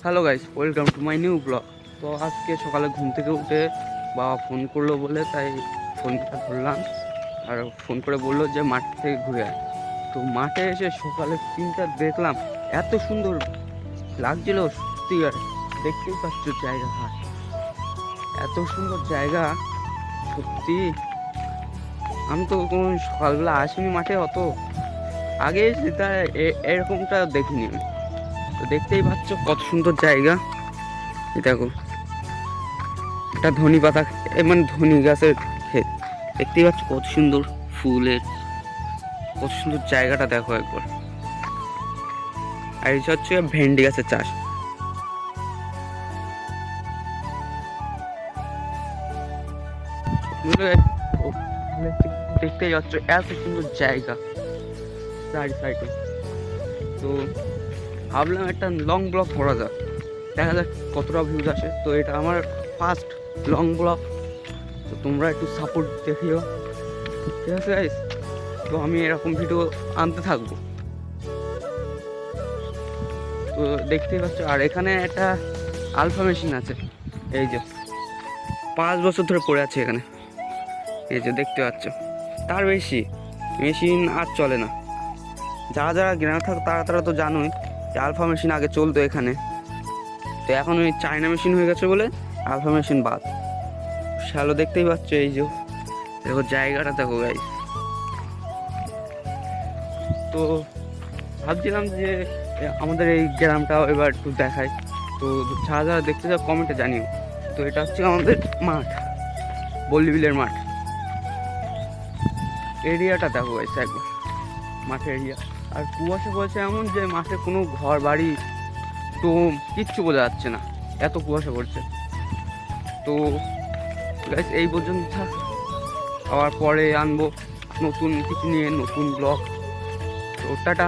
Hello guys, welcome to my new blog. তো আজকে সকালে ঘুম থেকে উঠে বাবা ফোন করলো বলে তাই ফোনটা ধরলাম। আর ফোন করে বললো যে মাঠ থেকে ঘুরে আয়। তো মাঠে এসে সকালে সিনটা দেখলাম, এত সুন্দর লাগছিল সত্যি। আর দেখতেই পাচ্ছ জায়গা, এত সুন্দর জায়গা সত্যি। আমি তো কোনো সকালবেলা আসিনি মাঠে, অত আগে সেটা এরকমটা দেখিনি আমি। তো দেখতেই পাচ্ছ কত সুন্দর জায়গা। দেখো, এটা ধনী পাতা, মানে ধনী গাছের ক্ষেত। দেখতেই পাচ্ছ কত সুন্দর ফুলের, কত সুন্দর জায়গাটা দেখো একবার। আর এই হচ্ছে ভেন্ডি গাছের চাষ। দেখতেই পাচ্ছ এত সুন্দর জায়গা চারি সাইডে। তো ভাবলাম একটা লং ব্লগ করা যাক, দেখা যাক কতটা ভিউজ আসে। তো এটা আমার ফার্স্ট লং ব্লগ, তো তোমরা একটু সাপোর্ট দেখিও, ঠিক আছে গাইস? তো আমি এরকম ভিডিও আনতে থাকবো। তো দেখতেই পাচ্ছ, আর এখানে একটা আলফা মেশিন আছে, এই যে 5 বছর ধরে পড়ে আছে এখানে। এই যে দেখতে পাচ্ছ, তার বেশি মেশিন আর চলে না। যারা যারা গ্রামে থাকে তারা তো জানোই যে আলফা মেশিন আগে চলতো এখানে। তো এখন ওই চায়না মেশিন হয়ে গেছে বলে আলফা মেশিন বাদ। শ্যালো দেখতেই পাচ্ছ, এই যে দেখো জায়গাটা দেখো গাইস। তো ভাবছিলাম যে আমাদের এই গ্রামটাও এবার একটু দেখাই। তো যারা যারা দেখতে যাও কমেন্টে জানিও। তো এটা হচ্ছে আমাদের মাঠ, বল্লিবিলের মাঠ। এরিয়াটা দেখো গাইস একবার, মাঠের এরিয়া। আর কুয়াশা পড়েছে এমন যে মাঠে কোনো ঘর বাড়ি তো কিচ্ছু বোঝা যাচ্ছে না, এত কুয়াশা পড়ছে। তো গাইস এই পর্যন্ত থাক, আবার পরে আনবো নতুন কিছু নিয়ে, নতুন ব্লগ। তো টাটা।